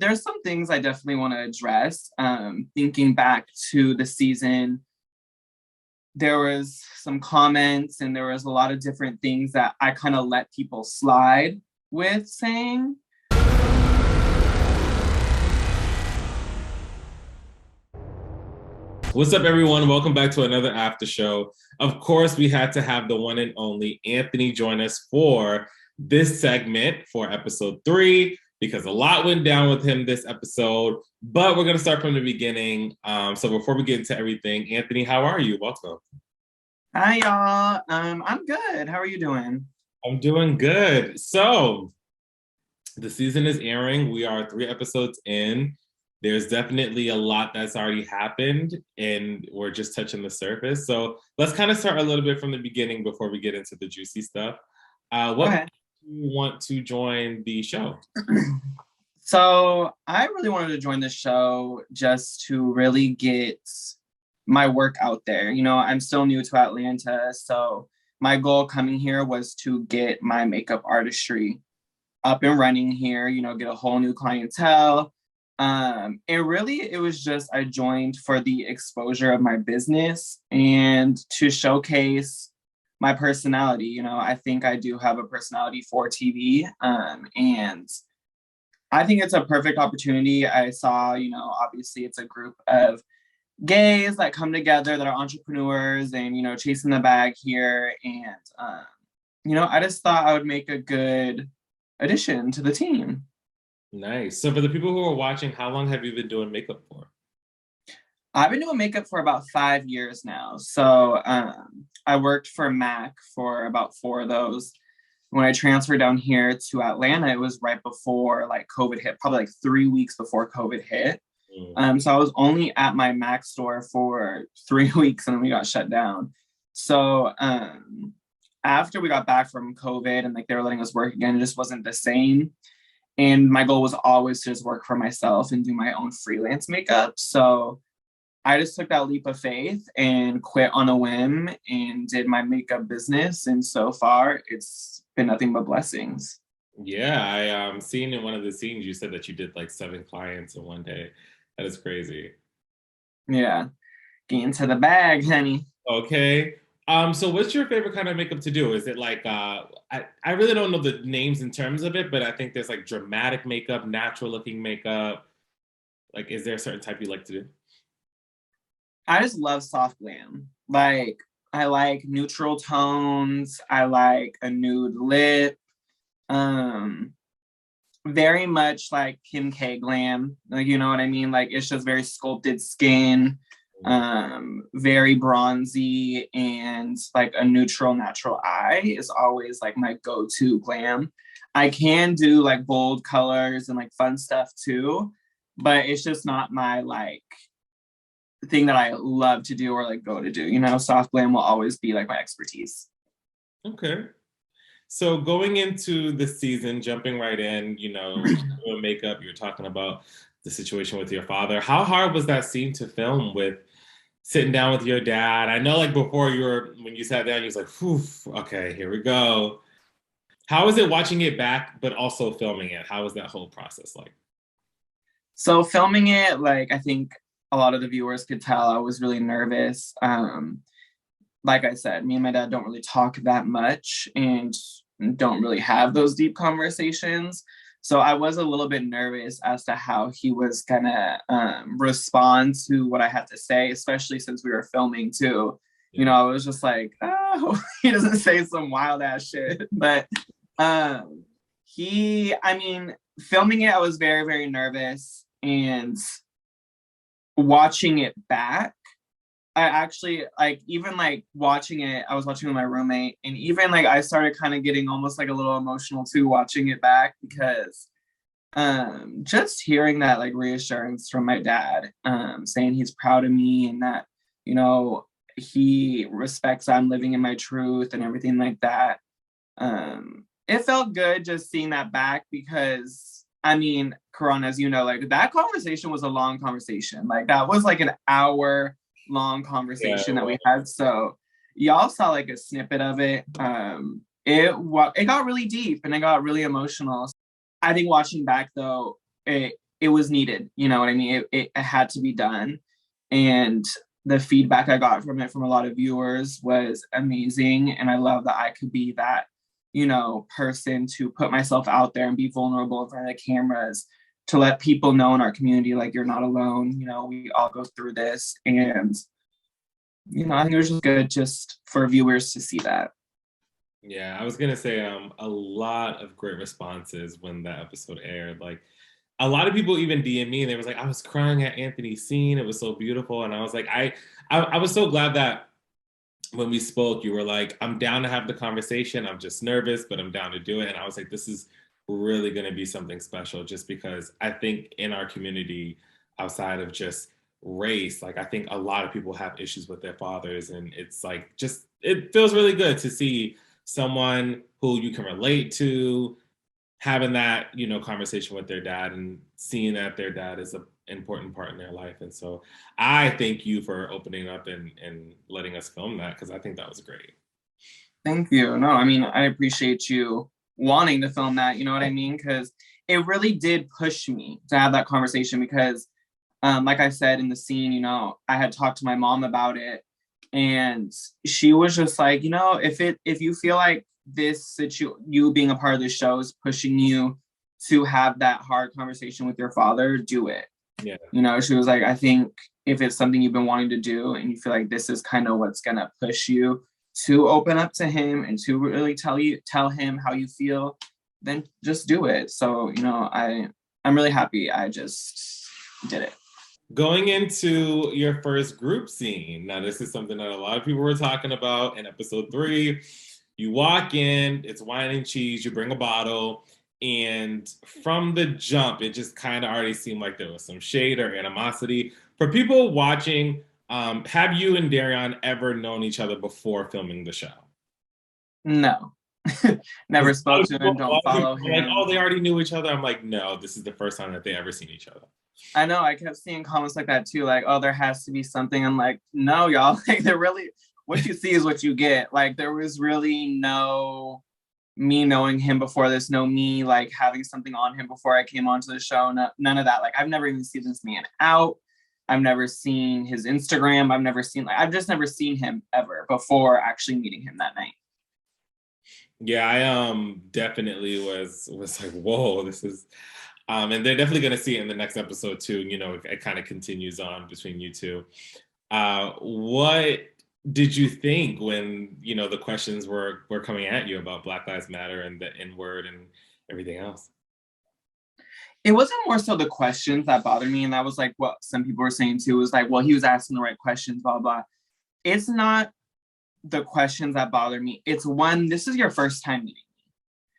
there's some things I definitely want to address. Thinking back to the season, there was some comments and there was a lot of different things that I kind of let people slide with saying. What's up, everyone? Welcome back to another after show. Of course, we had to have the one and only Anthony join us for this segment for episode 3 because a lot went down with him this episode. But we're going to start from the beginning. So before we get into everything, Anthony, how are you? Welcome. Hi, y'all. I'm good. How are you doing? I'm doing good. So the season is airing. We are 3 episodes in. There's definitely a lot that's already happened, and we're just touching the surface. So let's kind of start a little bit from the beginning before we get into the juicy stuff. What made you want to join the show? So I really wanted to join the show just to really get my work out there. You know, I'm still new to Atlanta, so my goal coming here was to get my makeup artistry up and running here, you know, get a whole new clientele. And really it was just, I joined for the exposure of my business and to showcase my personality. You know, I think I do have a personality for TV. And I think it's a perfect opportunity. I saw, you know, obviously it's a group of gays that come together that are entrepreneurs and, you know, chasing the bag here. And, you know, I just thought I would make a good addition to the team. Nice. So for the people who are watching, how long have you been doing makeup for? I've been doing makeup for about 5 years now. So I worked for MAC for about 4 of those. When I transferred down here to Atlanta, it was right before like COVID hit, probably like 3 weeks before COVID hit. So I was only at my MAC store for 3 weeks and then we got shut down. So after we got back from COVID and like they were letting us work again, it just wasn't the same. And my goal was always to just work for myself and do my own freelance makeup. So I just took that leap of faith and quit on a whim and did my makeup business. And so far, it's been nothing but blessings. Yeah, I seen in one of the scenes you said that you did like 7 clients in one day. That is crazy. Yeah, get into the bag, honey. Okay. So what's your favorite kind of makeup to do? Is it like I really don't know the names in terms of it, but I think there's like dramatic makeup, natural looking makeup. Like, is there a certain type you like to do? I just love soft glam. Like, I like neutral tones. I like a nude lip. Very much like Kim K glam. Like, you know what I mean? Like, it's just very sculpted skin, very bronzy, and like a neutral natural eye is always like my go-to glam. I can do like bold colors and like fun stuff too, but it's just not my like thing that I love to do or like go to do. You know, soft glam will always be like my expertise. Okay. So going into the season, jumping right in, doing makeup, you're talking about the situation with your father. How hard was that scene to film with sitting down with your dad? I know like before when you sat down, you was like, whew, okay, here we go. How was it watching it back, but also filming it? How was that whole process like? So filming it, like I think a lot of the viewers could tell I was really nervous. Like I said, me and my dad don't really talk that much and don't really have those deep conversations. So I was a little bit nervous as to how he was gonna respond to what I had to say, especially since we were filming too. You know, I was just like, oh, he doesn't say some wild ass shit. But I mean, filming it, I was very, very nervous. And watching it back, I actually like even like watching it, I was watching with my roommate, and even like I started kind of getting almost like a little emotional too watching it back because just hearing that like reassurance from my dad, saying he's proud of me and that, you know, he respects I'm living in my truth and everything like that. It felt good just seeing that back because I mean, Karan, as you know, like that conversation was a long conversation. Like that was like an hour long conversation that we had. So y'all saw like a snippet of it. It got really deep and it got really emotional. I think watching back though, it was needed. You know what I mean? It had to be done. And the feedback I got from it from a lot of viewers was amazing. And I love that I could be that, you know, person to put myself out there and be vulnerable in front of the cameras to let people know in our community, like, you're not alone. You know, we all go through this. And, you know, I think it was just good just for viewers to see that. Yeah, I was gonna say a lot of great responses when that episode aired. Like a lot of people even DM me and they was like, I was crying at Anthony's scene. It was so beautiful. And I was like, I was so glad that when we spoke, you were like, I'm down to have the conversation. I'm just nervous, but I'm down to do it. And I was like, this is really gonna be something special just because I think in our community, outside of just race, like I think a lot of people have issues with their fathers. And it's like just it feels really good to see someone who you can relate to having that conversation with their dad and seeing that their dad is an important part in their life. And so I thank you for opening up and letting us film that because I think that was great. Thank you. No, I mean, I appreciate you wanting to film that, you know what I mean? Because it really did push me to have that conversation because, like I said in the scene, you know, I had talked to my mom about it and she was just like, you know, if you feel like you being a part of the show is pushing you to have that hard conversation with your father, do it. Yeah. You know, she was like, I think if it's something you've been wanting to do and you feel like this is kind of what's gonna push you to open up to him and to really tell him how you feel, then just do it. So, you know, I'm really happy I just did it. Going into your first group scene, now this is something that a lot of people were talking about in episode 3. You walk in, it's wine and cheese, you bring a bottle, and from the jump, it just kind of already seemed like there was some shade or animosity. For people watching, have you and Darion ever known each other before filming the show? No. Never spoke to him, don't follow him. Like, oh, they already knew each other. I'm like, no, this is the first time that they ever seen each other. I know, I kept seeing comments like that too, like, oh, there has to be something. I'm like, no, y'all, like, there really, what you see is what you get. Like, there was really no me knowing him before this, no me, like, having something on him before I came onto the show, none of that. Like, I've never even seen this man out. I've never seen his Instagram. I've just never seen him ever before actually meeting him that night. Yeah, I definitely was like, whoa, this is and they're definitely going to see it in the next episode too. You know, it kind of continues on between you two. What did you think when, you know, the questions were coming at you about Black Lives Matter and the N-word and everything else? It wasn't more so the questions that bothered me. And that was like what some people were saying too, was like, well, he was asking the right questions, blah, blah. It's not the questions that bother me. It's when this is your first time meeting.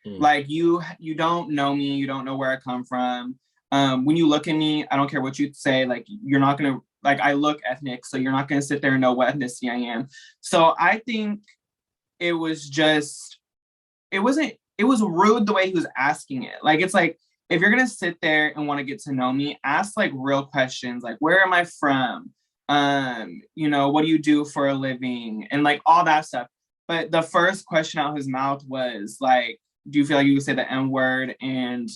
Like you don't know me, you don't know where I come from. When you look at me, I don't care what you say, like you're not gonna, like, I look ethnic, so you're not gonna sit there and know what ethnicity I am. So I think it was rude the way he was asking it. Like, it's like, if you're gonna sit there and want to get to know me, ask like real questions, like, where am I from? You know, what do you do for a living? And like all that stuff. But the first question out of his mouth was like, do you feel like you would say the N-word? And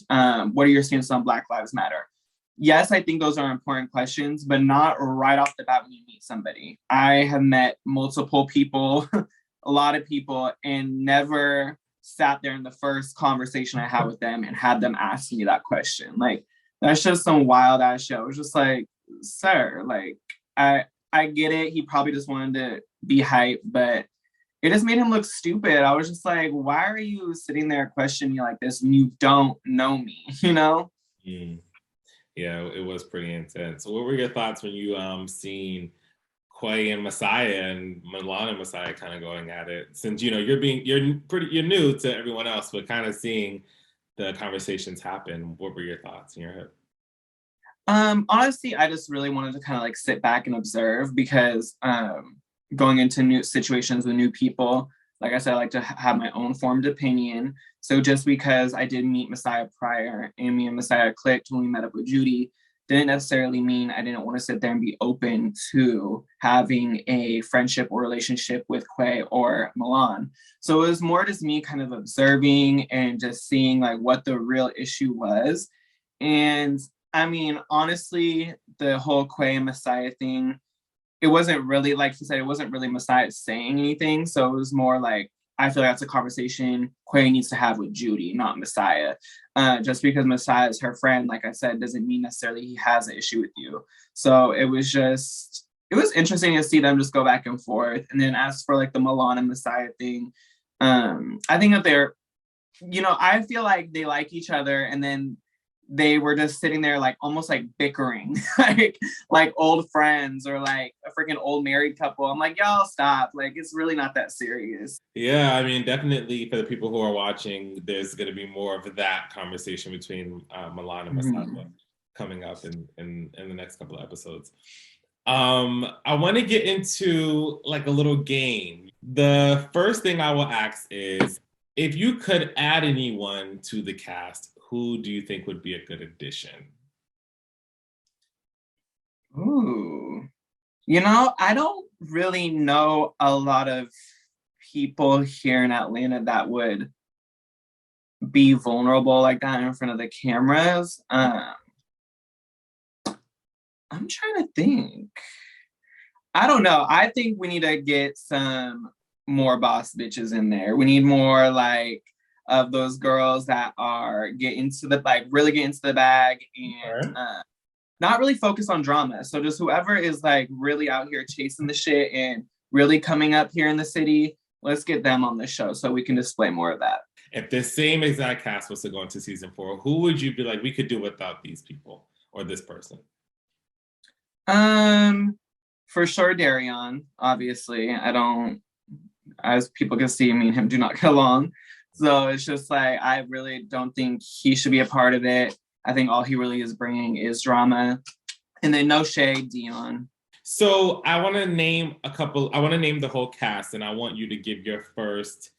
what are your stance on Black Lives Matter? Yes, I think those are important questions, but not right off the bat when you meet somebody. I have met multiple people, a lot of people, and never sat there in the first conversation I had with them and had them ask me that question. Like, that's just some wild ass shit. It was just like, sir, like, I get it. He probably just wanted to be hype, but it just made him look stupid. I was just like, why are you sitting there questioning me like this when you don't know me, you know? Yeah, it was pretty intense. What were your thoughts when you seen Quay and Messiah and Milan and Messiah kind of going at it? Since, you know, you're new to everyone else, but kind of seeing the conversations happen, what were your thoughts in your head? Honestly, I just really wanted to kind of like sit back and observe because going into new situations with new people, like I said, I like to have my own formed opinion. So just because I did meet Messiah prior and me and Messiah clicked when we met up with Judy, didn't necessarily mean I didn't want to sit there and be open to having a friendship or relationship with Quay or Milan. So it was more just me kind of observing and just seeing like what the real issue was. And I mean, honestly, the whole Quay and Messiah thing, it wasn't really, like he said, it wasn't really Messiah saying anything. So it was more like, I feel like that's a conversation Quay needs to have with Judy, not Messiah. Just because Messiah is her friend, like I said, doesn't mean necessarily he has an issue with you. So it was interesting to see them just go back and forth. And then as for like the Milan and Messiah thing, I think that they're, I feel like they like each other, and then they were just sitting there like almost like bickering, like old friends or like a freaking old married couple. I'm like, y'all stop. Like, it's really not that serious. Yeah, I mean, definitely for the people who are watching, there's going to be more of that conversation between Milan and Masada coming up in the next couple of episodes. I want to get into like a little game. The first thing I will ask is, if you could add anyone to the cast, who do you think would be a good addition? Ooh. I don't really know a lot of people here in Atlanta that would be vulnerable like that in front of the cameras. I'm trying to think. I don't know. I think we need to get some more boss bitches in there. We need more like of those girls that are really get into the bag and not really focus on drama. So just whoever is like really out here chasing the shit and really coming up here in the city, let's get them on the show so we can display more of that. If this same exact cast was to go into season 4, who would you be like, we could do without these people or this person? For sure, Darion, obviously. As people can see, me and him do not get along. So it's just like, I really don't think he should be a part of it. I think all he really is bringing is drama. And then no shade, Dion. So I want to name the whole cast, and I want you to give your first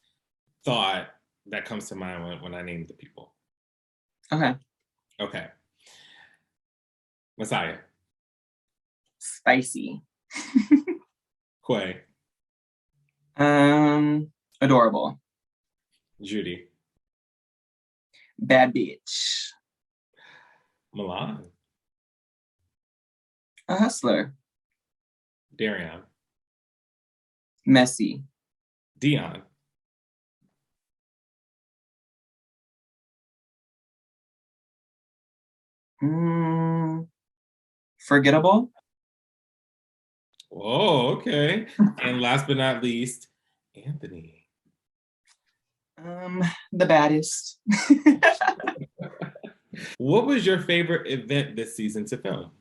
thought that comes to mind when I name the people. Okay. Messiah. Spicy. Quay. Adorable. Judy. Bad bitch. Milan. A hustler. Darion. Messy. Dion. Forgettable. Oh, okay. And last but not least, Anthony. The baddest. What was your favorite event this season to film?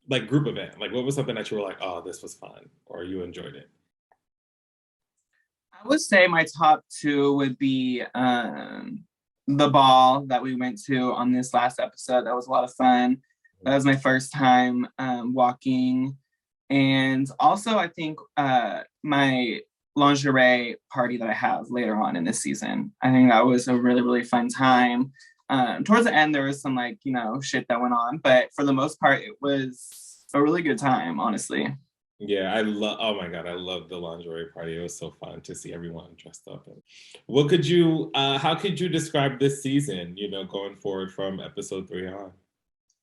Like group event. Like what was something that you were like, oh, this was fun, or you enjoyed it? I would say my top 2 would be the ball that we went to on this last episode. That was a lot of fun. That was my first time walking. And also, I think my lingerie party that I have later on in this season. I think that was a really, really fun time. Towards the end, there was some shit that went on. But for the most part, it was a really good time, honestly. Yeah, oh my God, I love the lingerie party. It was so fun to see everyone dressed up. And how could you describe this season, going forward from episode 3 on?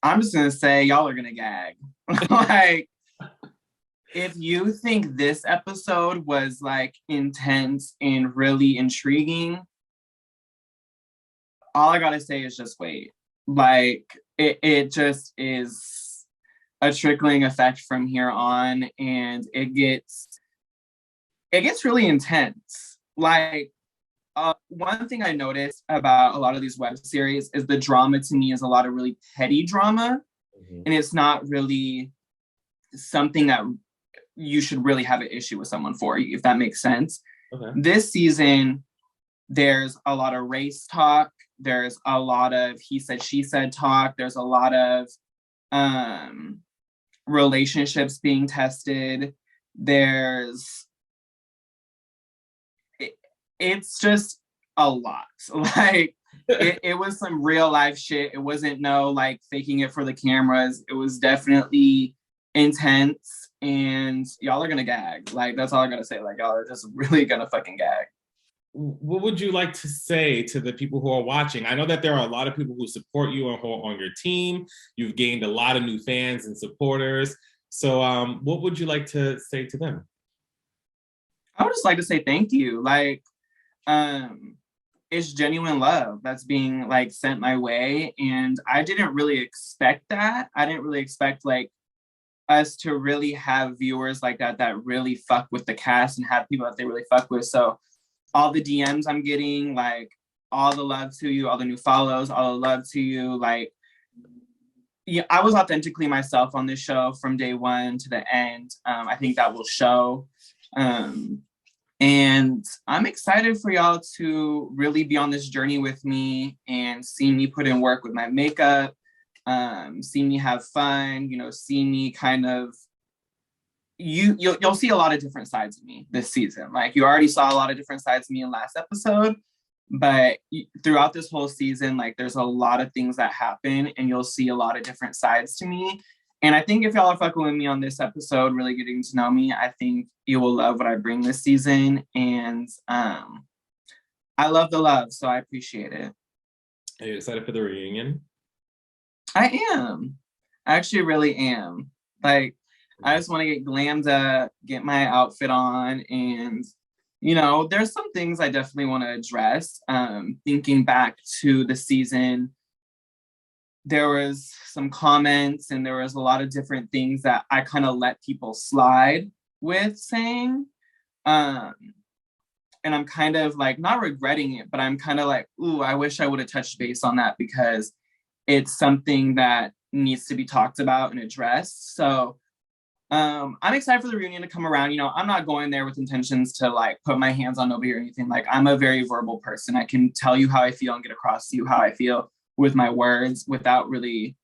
I'm just going to say, y'all are going to gag. Like, if you think this episode was like intense and really intriguing, all I got to say is just wait. Like, it just is a trickling effect from here on, and it gets really intense. Like, one thing I noticed about a lot of these web series is the drama to me is a lot of really petty drama, and it's not really something that you should really have an issue with someone for, if that makes sense. Okay. This season, there's a lot of race talk. There's a lot of he said, she said talk. There's a lot of relationships being tested. It's just a lot. Like, it was some real life shit. It wasn't no like faking it for the cameras. It was definitely intense, and y'all are gonna gag. Like, that's all I gotta say. Like, y'all are just really gonna fucking gag. what would you like to say to the people who are watching? I know that there are a lot of people who support you and who are on your team. You've gained a lot of new fans and supporters. So what would you like to say to them? I would just like to say thank you. Like, it's genuine love that's being like sent my way. And I didn't really expect that. I didn't really expect like us to really have viewers like that that really fuck with the cast and have people that they really fuck with. So all the DMs I'm getting, like all the love to you, all the new follows, all the love to you. Like, yeah, I was authentically myself on this show from day one to the end. I think that will show. Um, and I'm excited for y'all to really be on this journey with me and see me put in work with my makeup, see me have fun, you know, see me kind of you'll see a lot of different sides of me this season. Like you already saw a lot of different sides of me in last episode, but throughout this whole season, like there's a lot of things that happen and you'll see a lot of different sides to me. And I think if y'all are fucking with me on this episode, really getting to know me, I think you will love what I bring this season. And I love the love, so I appreciate it. Are you excited for the reunion? I am. I actually really am. Like, I just want to get glammed up, get my outfit on, and you know, there's some things I definitely want to address. Thinking back to the season, there was some comments and there was a lot of different things that I kind of let people slide with saying. Um, and I'm kind of like not regretting it, but I'm kind of like, ooh, I wish I would have touched base on that because it's something that needs to be talked about and addressed. So I'm excited for the reunion to come around. You know, I'm not going there with intentions to like put my hands on nobody or anything. Like I'm a very verbal person. I can tell you how I feel and get across to you how I feel with my words without really,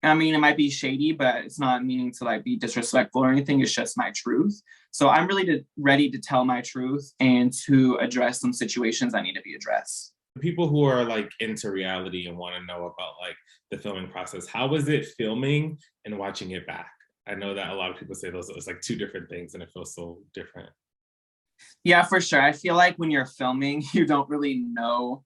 I mean, it might be shady, but it's not meaning to like be disrespectful or anything. It's just my truth. So I'm really ready to tell my truth and to address some situations that need to be addressed. People who are like into reality and want to know about like the filming process, how was it filming and watching it back? I know that a lot of people say those it's like two different things and it feels so different. Yeah, for sure. I feel like when you're filming, you don't really know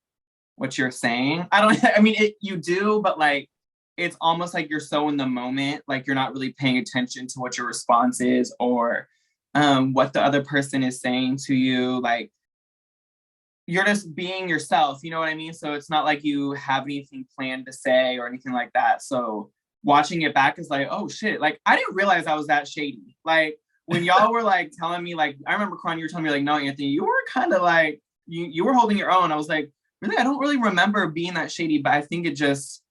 what you're saying. I mean, you do, but like, it's almost like you're so in the moment, like you're not really paying attention to what your response is or what the other person is saying to you. Like, you're just being yourself, you know what I mean? So it's not like you have anything planned to say or anything like that. So watching it back is like, oh shit, like I didn't realize I was that shady. Like when y'all were like telling me, like, I remember Kron, you were telling me like, no, Anthony, you were kind of like, you were holding your own. I was like, really, I don't really remember being that shady, but I think it just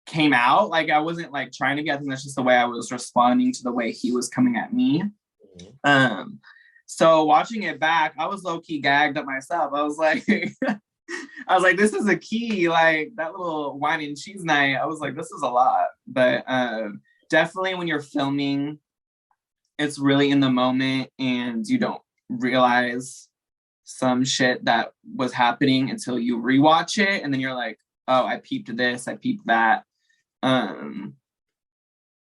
came out. Like I wasn't like trying to be, I think that's just the way I was responding to the way he was coming at me. Mm-hmm. So watching it back, I was low-key gagged at myself. I was like, I was like, this is a key, like that little wine and cheese night. I was like, this is a lot. But definitely when you're filming, it's really in the moment and you don't realize some shit that was happening until you rewatch it. And then you're like, oh, I peeped this, I peeped that.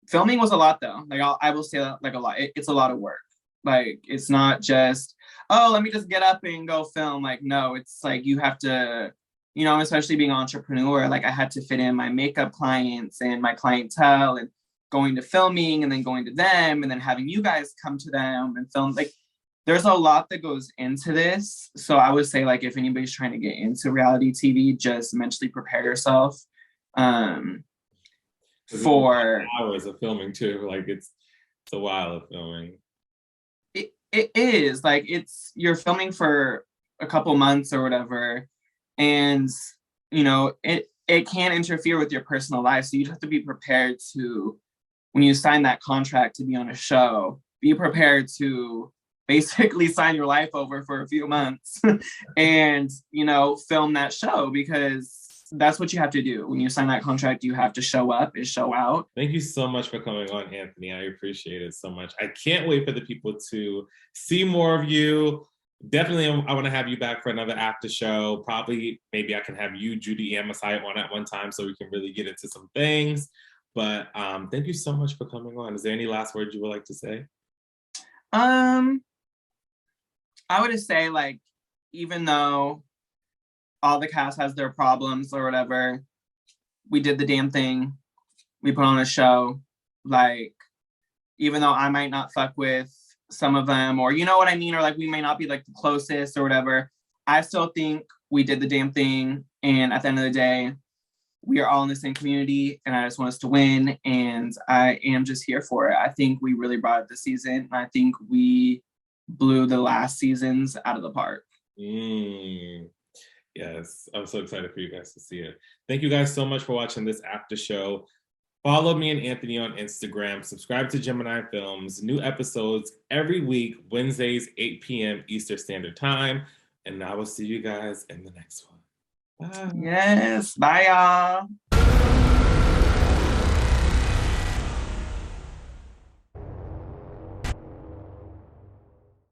Filming was a lot though. Like I will say that like a lot. It's a lot of work. Like it's not just, oh, let me just get up and go film. Like no, it's like you have to, you know, especially being an entrepreneur, like I had to fit in my makeup clients and my clientele and going to filming and then going to them and then having you guys come to them and film. Like there's a lot that goes into this. So I would say like if anybody's trying to get into reality TV, just mentally prepare yourself. For hours of filming too. Like it's a while of filming. It is like you're filming for a couple months or whatever, and you know it can interfere with your personal life. So you have to be prepared to, when you sign that contract to be on a show, be prepared to basically sign your life over for a few months and you know film that show because that's what you have to do. When you sign that contract, you have to show up and show out. Thank you so much for coming on, Anthony. I appreciate it so much. I can't wait for the people to see more of you. Definitely, I want to have you back for another after show. Probably, maybe I can have you, Judy, and Masai on at one time so we can really get into some things. But thank you so much for coming on. Is there any last words you would like to say? I would just say like, even though all the cast has their problems or whatever, we did the damn thing. We put on a show. Like, even though I might not fuck with some of them, or you know what I mean, or like we may not be like the closest or whatever, I still think we did the damn thing. And at the end of the day, we are all in the same community, and I just want us to win. And I am just here for it. I think we really brought it this season, and I think we blew the last seasons out of the park. Yes, I'm so excited for you guys to see it. Thank you guys so much for watching this after show. Follow me and Anthony on Instagram. Subscribe to Gemini Films. New episodes every week, Wednesdays, 8 p.m. Eastern Standard Time. And I will see you guys in the next one. Bye. Yes. Bye, y'all.